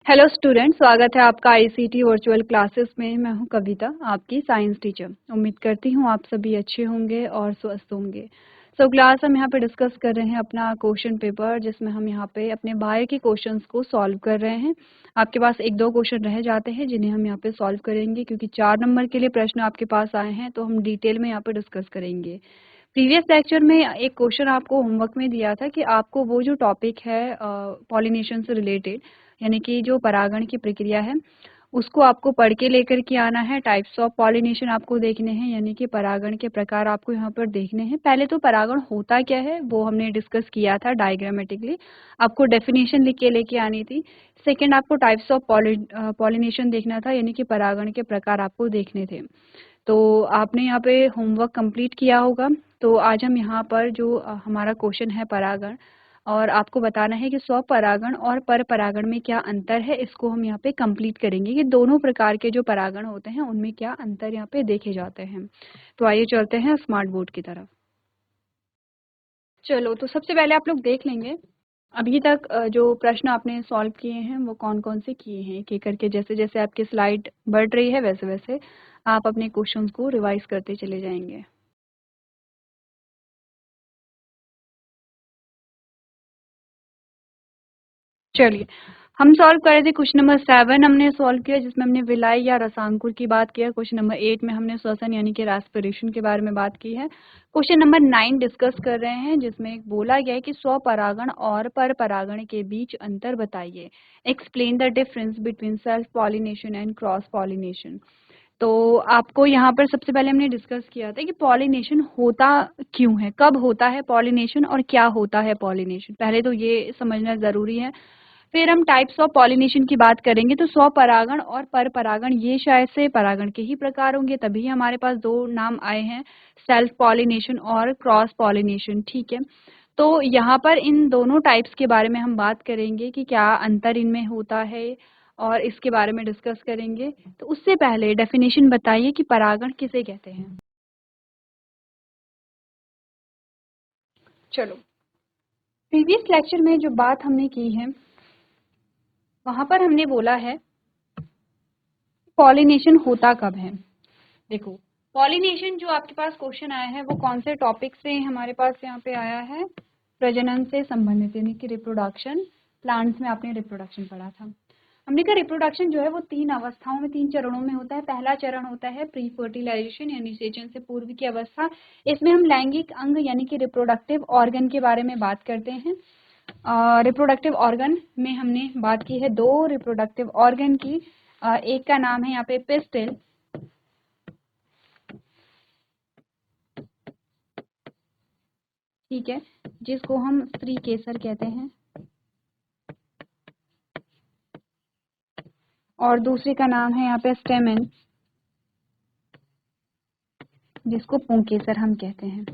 Hello student, स्वागत है आपका आईसीटी वर्चुअल क्लासेस में। मैं हूं कविता, आपकी साइंस टीचर। उम्मीद करती हूं आप सभी अच्छे होंगे और स्वस्थ होंगे। क्लास हम यहां पे डिस्कस कर रहे हैं अपना क्वेश्चन पेपर, जिसमें हम यहां पे अपने बायो के क्वेश्चंस को सॉल्व कर रहे हैं। आपके पास एक दो क्वेश्चन रह जाते हैं जिन्हें हम यहाँ पे सॉल्व करेंगे, क्योंकि 4 नंबर के लिए प्रश्न आपके पास आए हैं, तो हम डिटेल में यहाँ पे डिस्कस करेंगे। प्रीवियस लेक्चर में एक क्वेश्चन आपको होमवर्क में दिया था कि आपको वो जो टॉपिक है पॉलिनेशन से रिलेटेड, यानी कि जो परागण की प्रक्रिया है, उसको आपको पढ़ के लेकर के आना है। टाइप्स ऑफ पॉलिनेशन आपको देखने हैं, यानी कि परागण के प्रकार आपको यहाँ पर देखने हैं। पहले तो परागण होता क्या है वो हमने डिस्कस किया था डायग्रामेटिकली, आपको डेफिनेशन लिख के लेके आनी थी। सेकेंड, आपको टाइप्स ऑफ पॉलिनेशन देखना था, यानी कि परागण के प्रकार आपको देखने थे। तो आपने यहाँ पे होमवर्क कंप्लीट किया होगा। तो आज हम यहाँ पर जो हमारा क्वेश्चन है परागण, और आपको बताना है कि स्वपरागण और परपरागण में क्या अंतर है, इसको हम यहाँ पे कंप्लीट करेंगे कि दोनों प्रकार के जो परागण होते हैं उनमें क्या अंतर यहाँ पे देखे जाते हैं। तो आइए चलते हैं स्मार्ट बोर्ड की तरफ। चलो, तो सबसे पहले आप लोग देख लेंगे अभी तक जो प्रश्न आपने सॉल्व किए हैं वो कौन कौन से किए हैं। एक एक करके जैसे जैसे आपकी स्लाइड बढ़ रही है वैसे वैसे आप अपने क्वेश्चंस को रिवाइज करते चले जाएंगे। चलिए, हम सॉल्व कर रहे थे क्वेश्चन नंबर 7 हमने सॉल्व किया, जिसमें हमने विलाय या रसांकुर की बात किया। क्वेश्चन नंबर 8 में हमने श्वसन यानी कि रेस्पिरेशन के बारे में बात की है। क्वेश्चन नंबर 9 डिस्कस कर रहे हैं, जिसमें बोला गया है कि स्वपरागण और परपरागण के बीच अंतर बताइए। Explain the difference between self pollination and cross pollination. तो आपको यहाँ पर सबसे पहले हमने डिस्कस किया था कि पॉलिनेशन होता क्यों है, कब होता है पॉलिनेशन और क्या होता है पॉलिनेशन, पहले तो ये समझना जरूरी है। फिर हम टाइप्स ऑफ पॉलिनेशन की बात करेंगे। तो स्वपरागण और परपरागण ये शायद से परागण के ही प्रकार होंगे, तभी हमारे पास दो नाम आए हैं, सेल्फ पॉलिनेशन और क्रॉस पॉलिनेशन। ठीक है, तो यहाँ पर इन दोनों टाइप्स के बारे में हम बात करेंगे कि क्या अंतर इनमें होता है, और इसके बारे में डिस्कस करेंगे। तो उससे पहले डेफिनेशन बताइए कि परागण किसे कहते हैं। चलो, प्रीवियस लेक्चर में जो बात हमने की है वहां पर हमने बोला है पॉलिनेशन होता कब है। देखो, पॉलिनेशन जो आपके पास क्वेश्चन आया है वो कौन से टॉपिक से हमारे पास यहाँ पे आया है, प्रजनन से संबंधित, यानी कि रिप्रोडक्शन। प्लांट्स में आपने रिप्रोडक्शन पढ़ा था। हमने कहा रिप्रोडक्शन जो है वो 3 अवस्थाओं में, 3 चरणों में होता है। पहला चरण होता है प्री फर्टिलाइजेशन यानी निषेचन से पूर्व की अवस्था। इसमें हम लैंगिक अंग यानी कि रिप्रोडक्टिव ऑर्गन के बारे में बात करते हैं। रिप्रोडक्टिव ऑर्गन में हमने बात की है 2 रिप्रोडक्टिव ऑर्गन की। एक का नाम है यहाँ पे पिस्टिल, ठीक है, जिसको हम स्त्री केसर कहते हैं, और दूसरे का नाम है यहाँ पे स्टेमेन, जिसको पुंकेसर हम कहते हैं।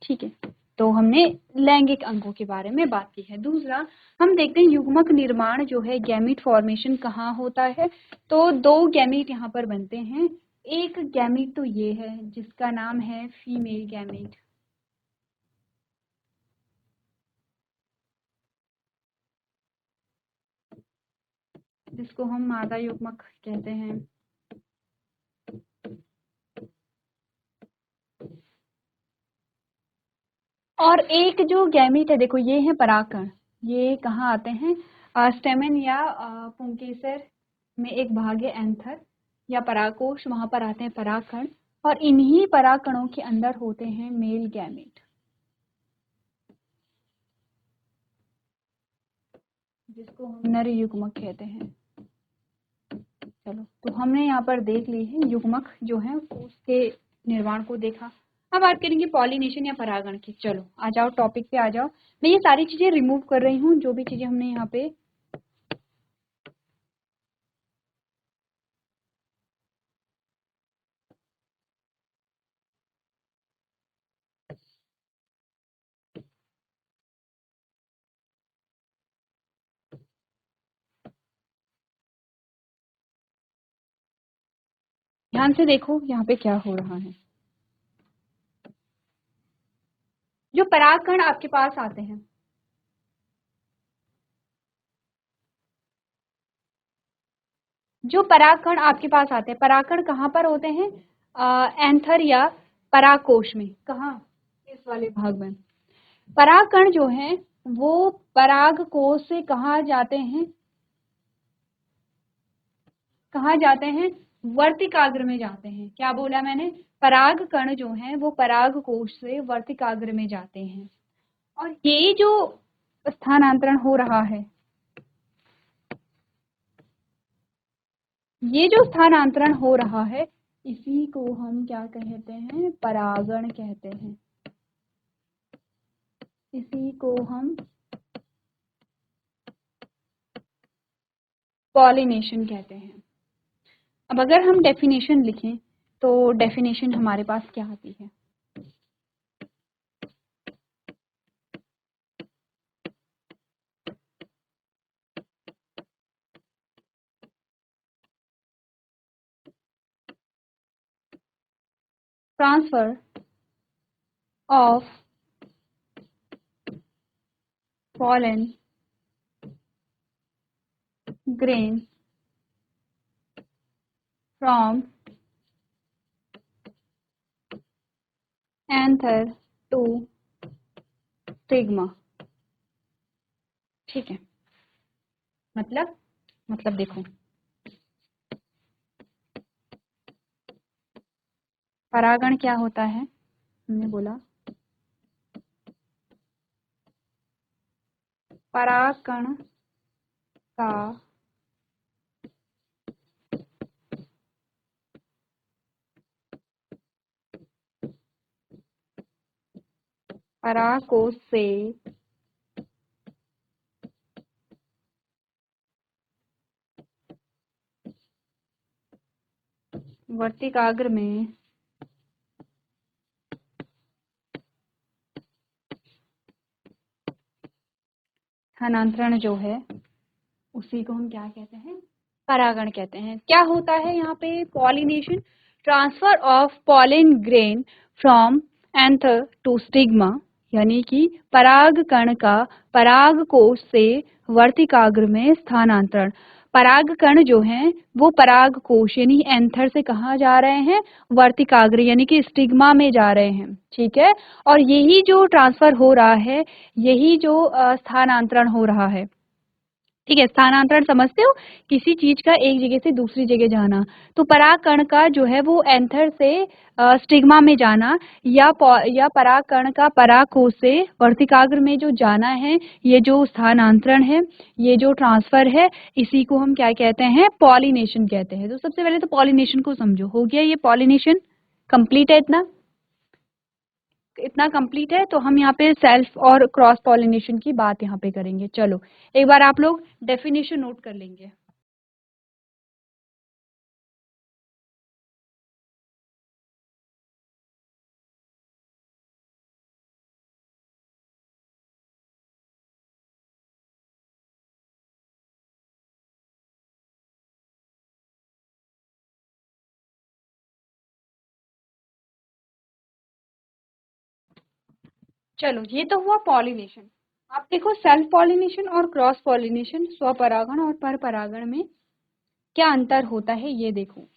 ठीक है, तो हमने लैंगिक अंगों के बारे में बात की है। दूसरा, हम देखते हैं युग्मक निर्माण जो है, गैमीट फॉर्मेशन कहाँ होता है। तो 2 गैमीट यहाँ पर बनते हैं। एक गैमीट तो ये है जिसका नाम है फीमेल गैमीट, जिसको हम मादा युग्मक कहते हैं। और एक जो गैमीट है, देखो ये है परागकण, ये कहाँ आते हैं, स्टेमेन या पुंकेसर में एक भाग है एंथर या परागकोश, वहां पर आते हैं परागकण, और इन्हीं परागकणों के अंदर होते हैं मेल गैमीट, जिसको हम नर युग्मक कहते हैं। चलो, तो हमने यहाँ पर देख ली है युग्मक जो है उसके निर्माण को देखा। अब बात करेंगे पॉलिनेशन या परागण की। चलो आ जाओ, टॉपिक पे आ जाओ। मैं ये सारी चीजें रिमूव कर रही हूँ, जो भी चीजें हमने यहाँ पे ध्यान से देखो यहाँ पे क्या हो रहा है। जो परागकण आपके पास आते हैं, जो परागकण आपके पास आते हैं, परागकण कहाँ पर होते हैं? एंथर या परागकोश में। कहाँ? इस वाले भाग में। परागकण जो हैं वो परागकोश से कहाँ जाते हैं? कहाँ जाते हैं? वर्तिकाग्र में जाते हैं। क्या बोला मैंने? परागकण जो हैं वो परागकोश से वर्तिकाग्र में जाते हैं। और ये जो स्थानांतरण हो रहा है, ये जो स्थानांतरण हो रहा है, इसी को हम क्या कहते हैं? परागण कहते हैं। इसी को हम पॉलिनेशन कहते हैं। अब अगर हम डेफिनेशन लिखें तो डेफिनेशन हमारे पास क्या आती है? Transfer of pollen grain from anther to stigma। ठीक है, मतलब देखो, परागण क्या होता है? हमने बोला परागकण का परागकोश से वर्तिकाग्र में स्थानांतरण जो है उसी को हम क्या कहते हैं? परागण कहते हैं। क्या होता है यहाँ पे? Pollination, transfer of pollen grain from anther to stigma, यानी कि परागकण का परागकोश से वर्तिकाग्र में स्थानांतरण। परागकण जो हैं वो परागकोश यानी एंथर से कहाँ जा रहे हैं? वर्तिकाग्र यानी कि स्टिग्मा में जा रहे हैं। ठीक है, और यही जो ट्रांसफर हो रहा है, यही जो स्थानांतरण हो रहा है। ठीक है, स्थानांतरण समझते हो? किसी चीज का एक जगह से दूसरी जगह जाना। तो परागकण का जो है वो एंथर से स्टिग्मा में जाना, या परागकण का परागकोश से वर्तिकाग्र में जो जाना है, ये जो स्थानांतरण है, ये जो ट्रांसफर है, इसी को हम क्या कहते हैं? पॉलिनेशन कहते हैं। तो सबसे पहले तो पॉलिनेशन को समझो। हो गया ये पॉलिनेशन? कंप्लीट है इतना? इतना कंप्लीट है तो हम यहाँ पे सेल्फ और क्रॉस पॉलिनेशन की बात यहाँ पे करेंगे। चलो एक बार आप लोग डेफिनेशन नोट कर लेंगे। चलो ये तो हुआ पॉलिनेशन। आप देखो सेल्फ पॉलिनेशन और क्रॉस पॉलिनेशन, स्वपरागण और परपरागण में क्या अंतर होता है ये देखो।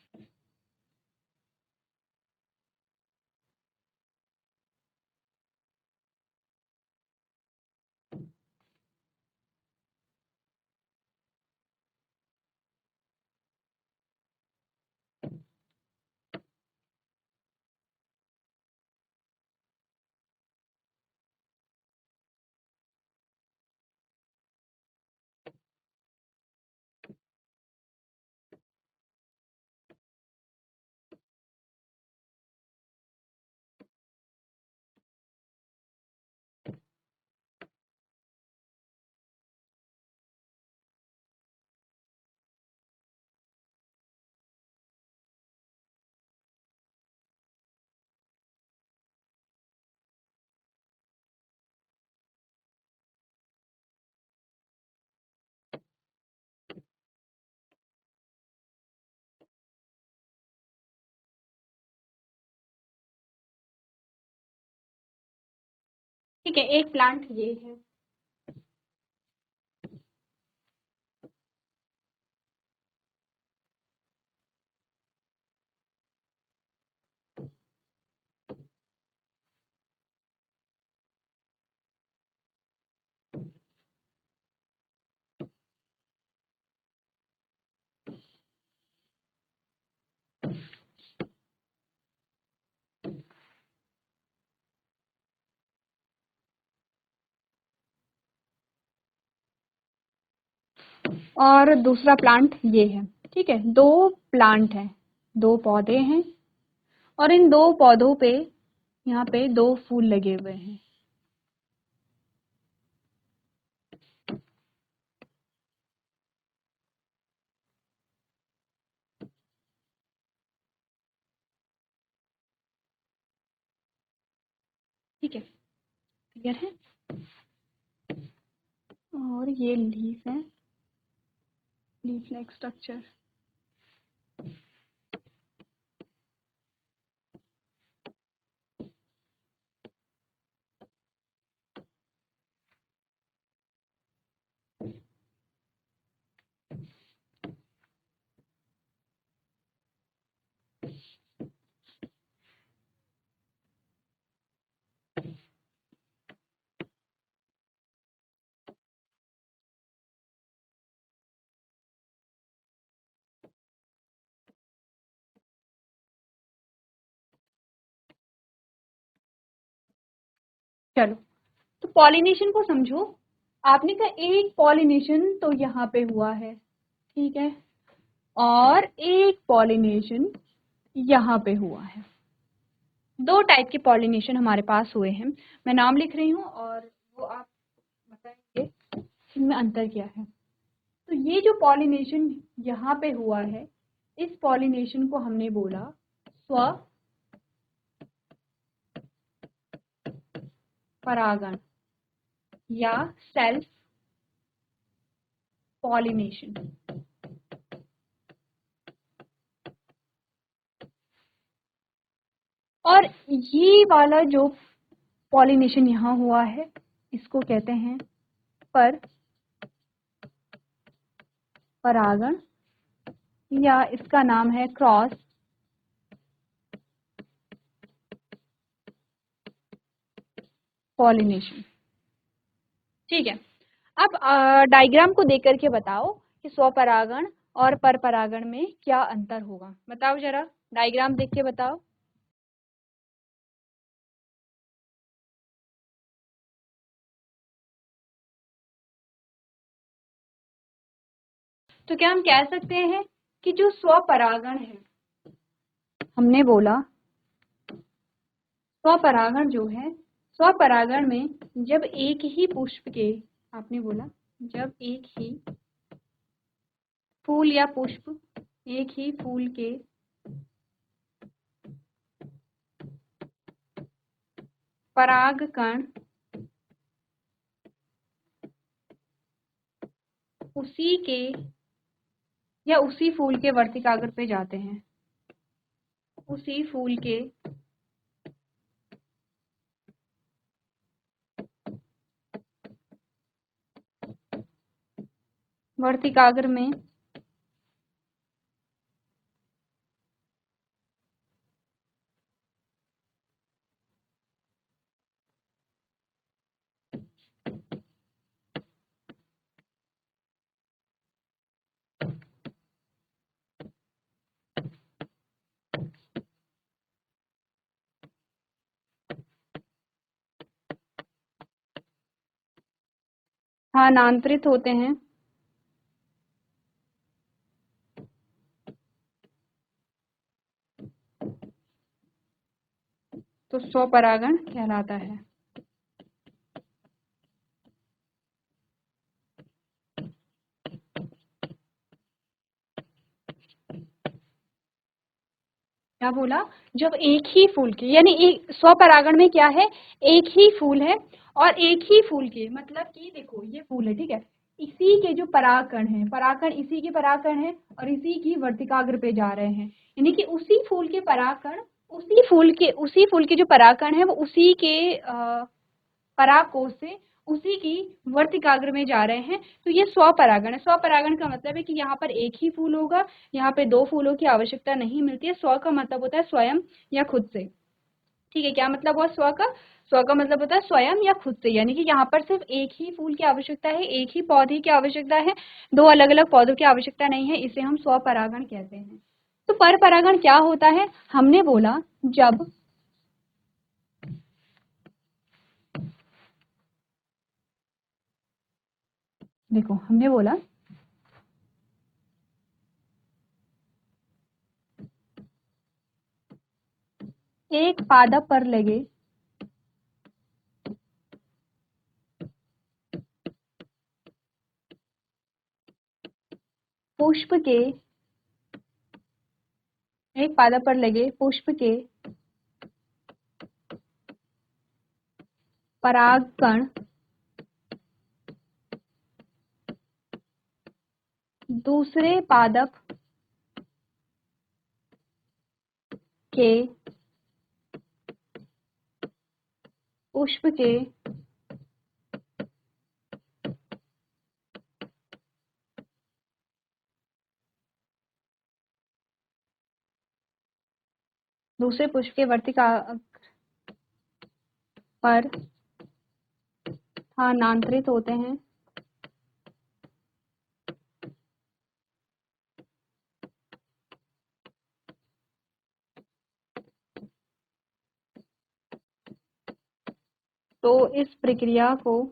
ठीक है, एक प्लांट ये है, और दूसरा प्लांट ये है, ठीक है। दो प्लांट हैं, दो पौधे हैं, और इन दो पौधों पे यहाँ पे दो फूल लगे हुए हैं। ठीक है, क्लियर है। और ये लीफ है, लीफ लाइक स्ट्रक्चर। चलो, तो पॉलिनेशन को समझो। आपने कहा एक पॉलिनेशन तो यहाँ पे हुआ है, ठीक है, और एक पॉलिनेशन यहाँ पे हुआ है। दो टाइप के पॉलिनेशन हमारे पास हुए हैं। मैं नाम लिख रही हूँ और वो आप बताएंगे इनमें अंतर क्या है। तो ये जो पॉलिनेशन यहाँ पे हुआ है, इस पॉलिनेशन को हमने बोला स्व परागण या सेल्फ पॉलिनेशन। और ये वाला जो पॉलिनेशन यहाँ हुआ है, इसको कहते हैं पर परागण, या इसका नाम है क्रॉस पॉलिनेशन। ठीक है, अब डायग्राम को देख करके बताओ कि स्वपरागण और परपरागण में क्या अंतर होगा। बताओ जरा, डायग्राम देख के बताओ। तो क्या हम कह सकते हैं कि जो स्वपरागण है, हमने बोला स्वपरागण जो है, स्वपरागण में जब एक ही पुष्प के, आपने बोला जब एक ही फूल या पुष्प, एक ही फूल के परागकण उसी के या उसी फूल के वर्तिकाग्र पे जाते हैं, उसी फूल के वर्तिकाग्र में स्थानांतरित होते हैं। तो स्वपरागण कहलाता है। क्या बोला, जब एक ही फूल के, यानी एक स्वपरागण में क्या है, एक ही फूल है, और एक ही फूल के मतलब कि देखो ये फूल है, ठीक है, इसी के जो परागकण है, परागकण इसी के परागकण है और इसी की वर्तिकाग्र पे जा रहे हैं, यानी कि उसी फूल के परागकण, उसी फूल के जो परागकण है वो उसी के परागकोश से उसी की वर्तिकाग्र में जा रहे हैं। तो ये स्वपरागण है। स्वपरागण का मतलब है कि यहाँ पर एक ही फूल होगा, यहाँ पे दो फूलों की आवश्यकता नहीं मिलती है। स्व का मतलब होता है स्वयं या खुद से। ठीक है, क्या मतलब हुआ स्व का? स्व का मतलब होता है स्वयं या खुद से, यानी कि यहाँ पर सिर्फ एक ही फूल की आवश्यकता है, एक ही पौधे की आवश्यकता है, दो अलग अलग पौधों की आवश्यकता नहीं है। इसे हम स्वपरागण कहते हैं। तो पर परागण क्या होता है? हमने बोला जब देखो, हमने बोला एक पादप पर लगे पुष्प के, एक पादप पर लगे पुष्प के परागकण दूसरे पादप के पुष्प के दूसरे पुष्प के वर्तिका पर स्थानांतरित होते हैं तो इस प्रक्रिया को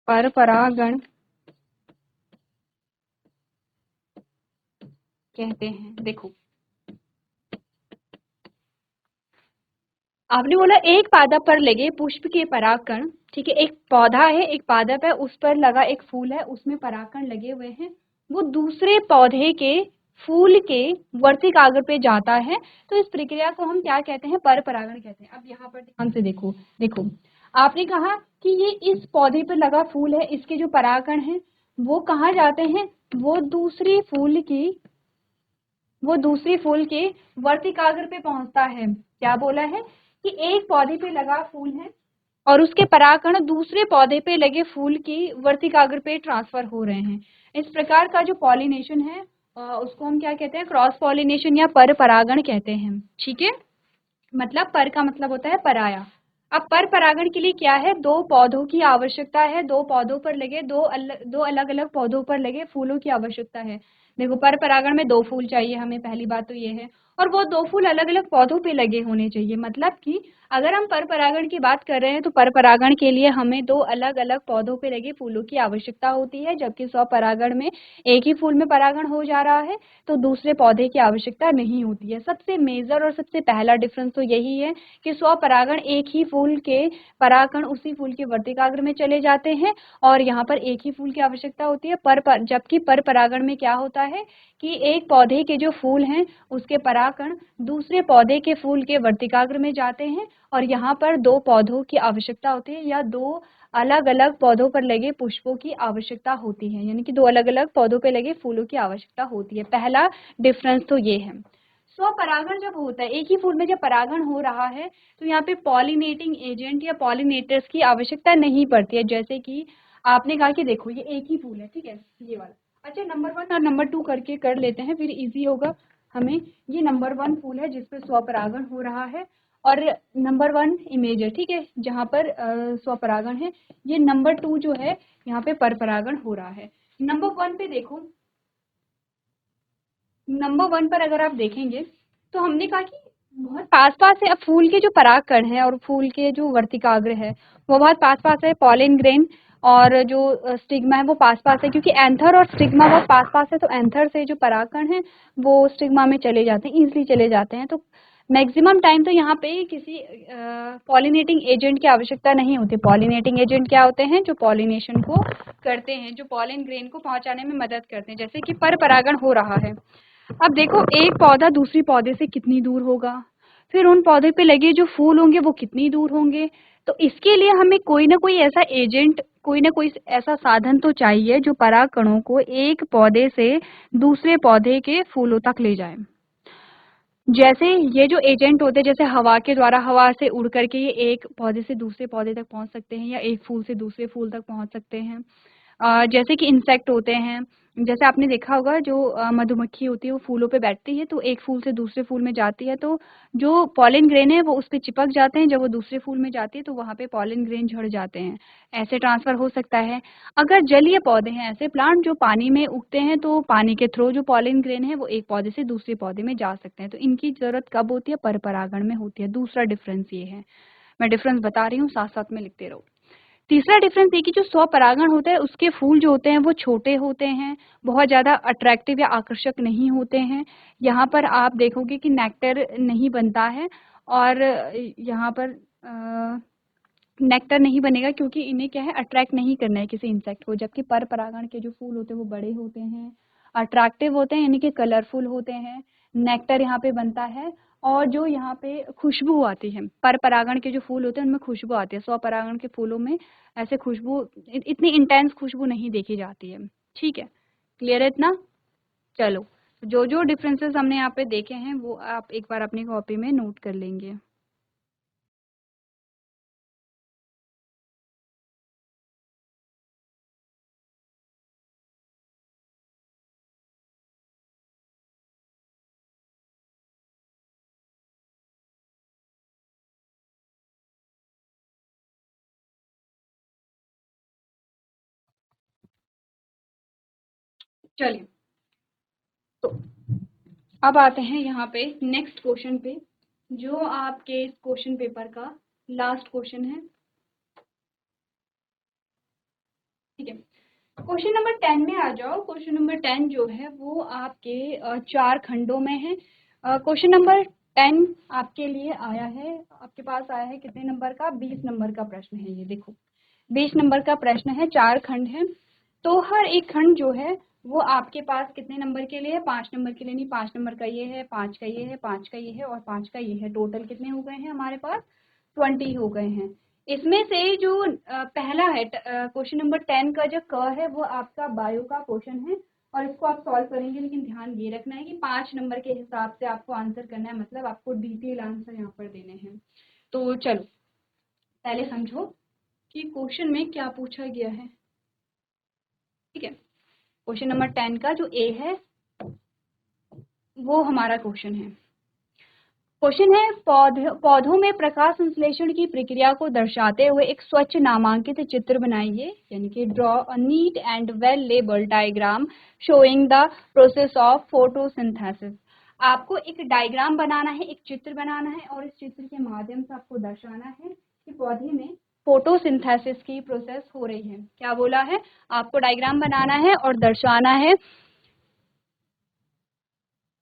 पर परागण कहते हैं। देखो आपने बोला एक पादप पर लगे पुष्प के परागकण, ठीक है, एक पौधा है, एक पादप है, उस पर लगा एक फूल है, उसमें परागकण लगे हुए हैं, वो दूसरे पौधे के फूल के वर्तिकाग्र पे जाता है, तो इस प्रक्रिया को हम क्या कहते हैं? पर परागण कहते हैं। अब यहाँ पर ध्यान से देखो, देखो आपने कहा कि ये इस पौधे पर लगा फूल है, इसके जो परागकण हैं वो कहाँ जाते हैं? वो दूसरी फूल के वर्तिकाग्र पे पहुंचता है। क्या बोला है कि एक पौधे पे लगा फूल है और उसके परागकण दूसरे पौधे पे लगे फूल की वर्तिकाग्र पे ट्रांसफर हो रहे हैं। इस प्रकार का जो पॉलिनेशन है उसको हम क्या कहते हैं? क्रॉस पॉलिनेशन या पर परागण कहते हैं। ठीक है, मतलब पर का मतलब होता है पराया। अब पर परागण के लिए क्या है? दो पौधों की आवश्यकता है, दो पौधों पर लगे दो अलग अलग पौधों पर लगे फूलों की आवश्यकता है। देखो पर परागण में दो फूल चाहिए हमें, पहली बात तो ये है, और वो दो फूल अलग अलग पौधों पे लगे होने चाहिए। मतलब कि अगर हम पर परागण की बात कर रहे हैं तो पर परागण के लिए हमें दो अलग अलग पौधों पे लगे फूलों की आवश्यकता होती है, जबकि स्वपरागण में एक ही फूल में परागण हो जा रहा है तो दूसरे पौधे की आवश्यकता नहीं होती है। सबसे मेजर और सबसे पहला डिफरेंस तो यही है कि स्वपरागण एक ही फूल के परागकण उसी फूल के वर्तिकाग्र में चले जाते हैं और यहाँ पर एक ही फूल की आवश्यकता होती है। जबकि पर परागण में क्या होता है कि एक पौधे के जो फूल हैं उसके परागकण दूसरे पौधे के फूल के वर्तिकाग्र में जाते हैं और यहाँ पर दो पौधों की आवश्यकता होती है या दो अलग अलग पौधों पर लगे पुष्पों की आवश्यकता होती है, यानी कि दो अलग अलग पौधों पर लगे फूलों की आवश्यकता होती है। पहला डिफरेंस तो ये है। स्वपरागण जब होता है, एक ही फूल में जब परागण हो रहा है तो यहाँ पे पॉलिनेटिंग एजेंट या पॉलिनेटर्स की आवश्यकता नहीं पड़ती है। जैसे कि आपने कहा कि देखो ये एक ही फूल है, ठीक है, ये वाला। अच्छा नंबर 1 और नंबर 2 करके कर लेते हैं, फिर इजी होगा हमें। ये नंबर 1 फूल है जिसपे स्वपरागण हो रहा है और नंबर 1 इमेज है, ठीक है, जहाँ पर स्वपरागण है। ये नंबर 2 जो है यहाँ पे परपरागण हो रहा है। नंबर 1 पे देखो, नंबर 1 पर अगर आप देखेंगे तो हमने कहा कि बहुत पास पास है। अब फूल के जो परागकण है और फूल के जो वर्तिकाग्र है वो बहुत पास पास है। पॉलिन ग्रेन और जो स्टिग्मा है वो पास पास है, क्योंकि एंथर और स्टिग्मा बहुत पास पास है, तो एंथर से जो परागकण है वो स्टिग्मा में चले जाते हैं, इजिली चले जाते हैं। तो मैक्सिमम टाइम तो यहाँ पे किसी पॉलिनेटिंग एजेंट की आवश्यकता नहीं होती। पॉलिनेटिंग एजेंट क्या होते हैं? जो पॉलिनेशन को करते हैं, जो पॉलिन ग्रेन को पहुंचाने में मदद करते हैं। जैसे कि पर परागण हो रहा है, अब देखो एक पौधा दूसरी पौधे से कितनी दूर होगा, फिर उन पौधे पे लगे जो फूल होंगे वो कितनी दूर होंगे। तो इसके लिए हमें कोई ना कोई ऐसा एजेंट, कोई ना कोई ऐसा साधन तो चाहिए जो परागकणों को एक पौधे से दूसरे पौधे के फूलों तक ले जाए। जैसे ये जो एजेंट होते हैं, जैसे हवा के द्वारा, हवा से उड़ करके ये एक पौधे से दूसरे पौधे तक पहुंच सकते हैं या एक फूल से दूसरे फूल तक पहुंच सकते हैं। जैसे कि इंसेक्ट होते हैं, जैसे आपने देखा होगा जो मधुमक्खी होती है वो फूलों पे बैठती है तो एक फूल से दूसरे फूल में जाती है तो जो पॉलन ग्रेन है वो उस पे चिपक जाते हैं, जब वो दूसरे फूल में जाती है तो वहाँ पे पॉलन ग्रेन झड़ जाते हैं। ऐसे ट्रांसफर हो सकता है। अगर जलीय पौधे हैं, ऐसे प्लांट जो पानी में उगते हैं तो पानी के थ्रू जो पॉलन ग्रेन है वो एक पौधे से दूसरे पौधे में जा सकते हैं। तो इनकी जरूरत कब होती है? पर परागण में होती है। दूसरा डिफरेंस ये है। मैं डिफरेंस बता रही हूँ, साथ साथ में लिखते रहो। तीसरा डिफरेंस ये कि जो स्वपरागण होता है उसके फूल जो होते हैं वो छोटे होते हैं, बहुत ज़्यादा अट्रैक्टिव या आकर्षक नहीं होते हैं। यहाँ पर आप देखोगे कि नेक्टर नहीं बनता है और यहाँ पर नेक्टर नहीं बनेगा क्योंकि इन्हें क्या है, अट्रैक्ट नहीं करना है किसी इंसेक्ट को। जबकि पर परागण के जो फूल होते हैं वो बड़े होते हैं, अट्रैक्टिव होते हैं, यानी कि कलरफुल होते हैं, नेक्टर यहाँ पे बनता है और जो यहाँ पे खुशबू आती है। पर परागण के जो फूल होते हैं उनमें खुशबू आती है, स्वपरागण के फूलों में ऐसे खुशबू इतनी इंटेंस खुशबू नहीं देखी जाती है। ठीक है, क्लियर है इतना? चलो, जो जो डिफरेंसेस हमने यहाँ पे देखे हैं वो आप एक बार अपनी कॉपी में नोट कर लेंगे। चलिए, तो अब आते हैं यहाँ पे नेक्स्ट क्वेश्चन पे, जो आपके इस क्वेश्चन पेपर का लास्ट क्वेश्चन है। ठीक है, क्वेश्चन नंबर 10 में आ जाओ। क्वेश्चन नंबर 10 जो है वो आपके 4 खंडों में है। क्वेश्चन नंबर 10 आपके लिए आया है, आपके पास आया है कितने नंबर का? 20 नंबर का प्रश्न है ये, देखो 20 नंबर का प्रश्न है, 4 खंड है। तो हर एक खंड जो है वो आपके पास कितने नंबर के लिए है? 5 नंबर के लिए। नहीं, 5 नंबर का ये है, 5 का ये है, 5 का ये है और 5 का ये है। टोटल कितने हो गए हैं हमारे पास? 20 हो गए हैं। इसमें से जो पहला है क्वेश्चन नंबर 10 का जो क है वो आपका बायो का क्वेश्चन है और इसको आप सॉल्व करेंगे, लेकिन ध्यान ये रखना है कि 5 नंबर के हिसाब से आपको आंसर करना है, मतलब आपको डिटेल आंसर यहाँ पर देने हैं। तो चलो, पहले समझो कि क्वेश्चन में क्या पूछा गया है। ठीक है, क्वेश्चन नंबर 10 का जो ए है वो हमारा क्वेश्चन है। क्वेश्चन है, पौधों में प्रकाश संश्लेषण की प्रक्रिया को दर्शाते हुए एक स्वच्छ नामांकित चित्र बनाइए, यानी कि draw a neat and well labelled diagram showing the process of photosynthesis. आपको एक डायग्राम बनाना है, एक चित्र बनाना है और इस चित्र के माध्यम से आपको दर्शाना है कि पौधे में फोटोसिंथेसिस की प्रोसेस हो रही है। क्या बोला है? आपको डायग्राम बनाना है और दर्शाना है,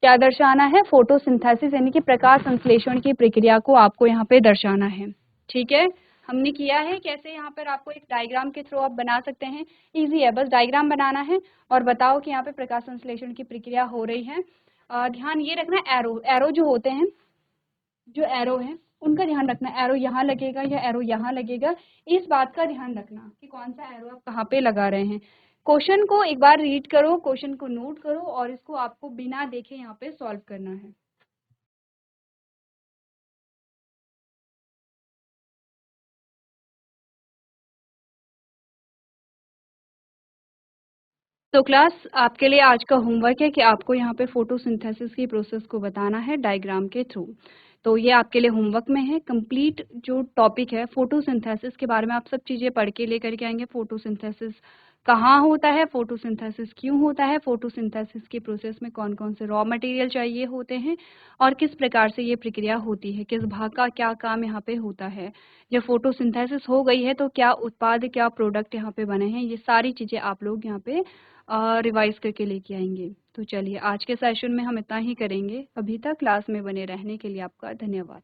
क्या दर्शाना है? फोटोसिंथेसिस, यानी कि प्रकाश संश्लेषण की प्रक्रिया को आपको यहाँ पे दर्शाना है। ठीक है, हमने किया है कैसे, यहाँ पर आपको एक डायग्राम के थ्रू आप बना सकते हैं। इजी है, बस डायग्राम बनाना है और बताओ कि यहाँ पे प्रकाश संश्लेषण की प्रक्रिया हो रही है। ध्यान ये रखना, एरो एरो जो होते हैं, जो एरो है उनका ध्यान रखना, एरो यहाँ लगेगा या एरो यहाँ लगेगा, इस बात का ध्यान रखना कि कौन सा एरो आप कहाँ पे लगा रहे हैं। क्वेश्चन को एक बार रीड करो, क्वेश्चन को नोट करो और इसको आपको बिना देखे यहाँ पे सॉल्व करना है। तो क्लास, आपके लिए आज का होमवर्क है कि आपको यहाँ पे फोटोसिंथेसिस की प्रोसेस को बताना है डायग्राम के थ्रू। तो ये आपके लिए होमवर्क में है। कंप्लीट जो टॉपिक है फोटोसिंथेसिस के बारे में आप सब चीज़ें पढ़ के लेकर के आएंगे। फोटोसिंथेसिस कहाँ होता है, फोटोसिंथेसिस क्यों होता है, फोटोसिंथेसिस की प्रोसेस में कौन कौन से रॉ मटेरियल चाहिए होते हैं और किस प्रकार से ये प्रक्रिया होती है, किस भाग का क्या काम यहाँ पे होता है। जब फोटोसिंथेसिस हो गई है तो क्या उत्पाद, क्या प्रोडक्ट यहाँ पे बने हैं, ये सारी चीज़ें आप लोग यहाँ पे रिवाइज करके लेके आएंगे। तो चलिए, आज के सेशन में हम इतना ही करेंगे। अभी तक क्लास में बने रहने के लिए आपका धन्यवाद।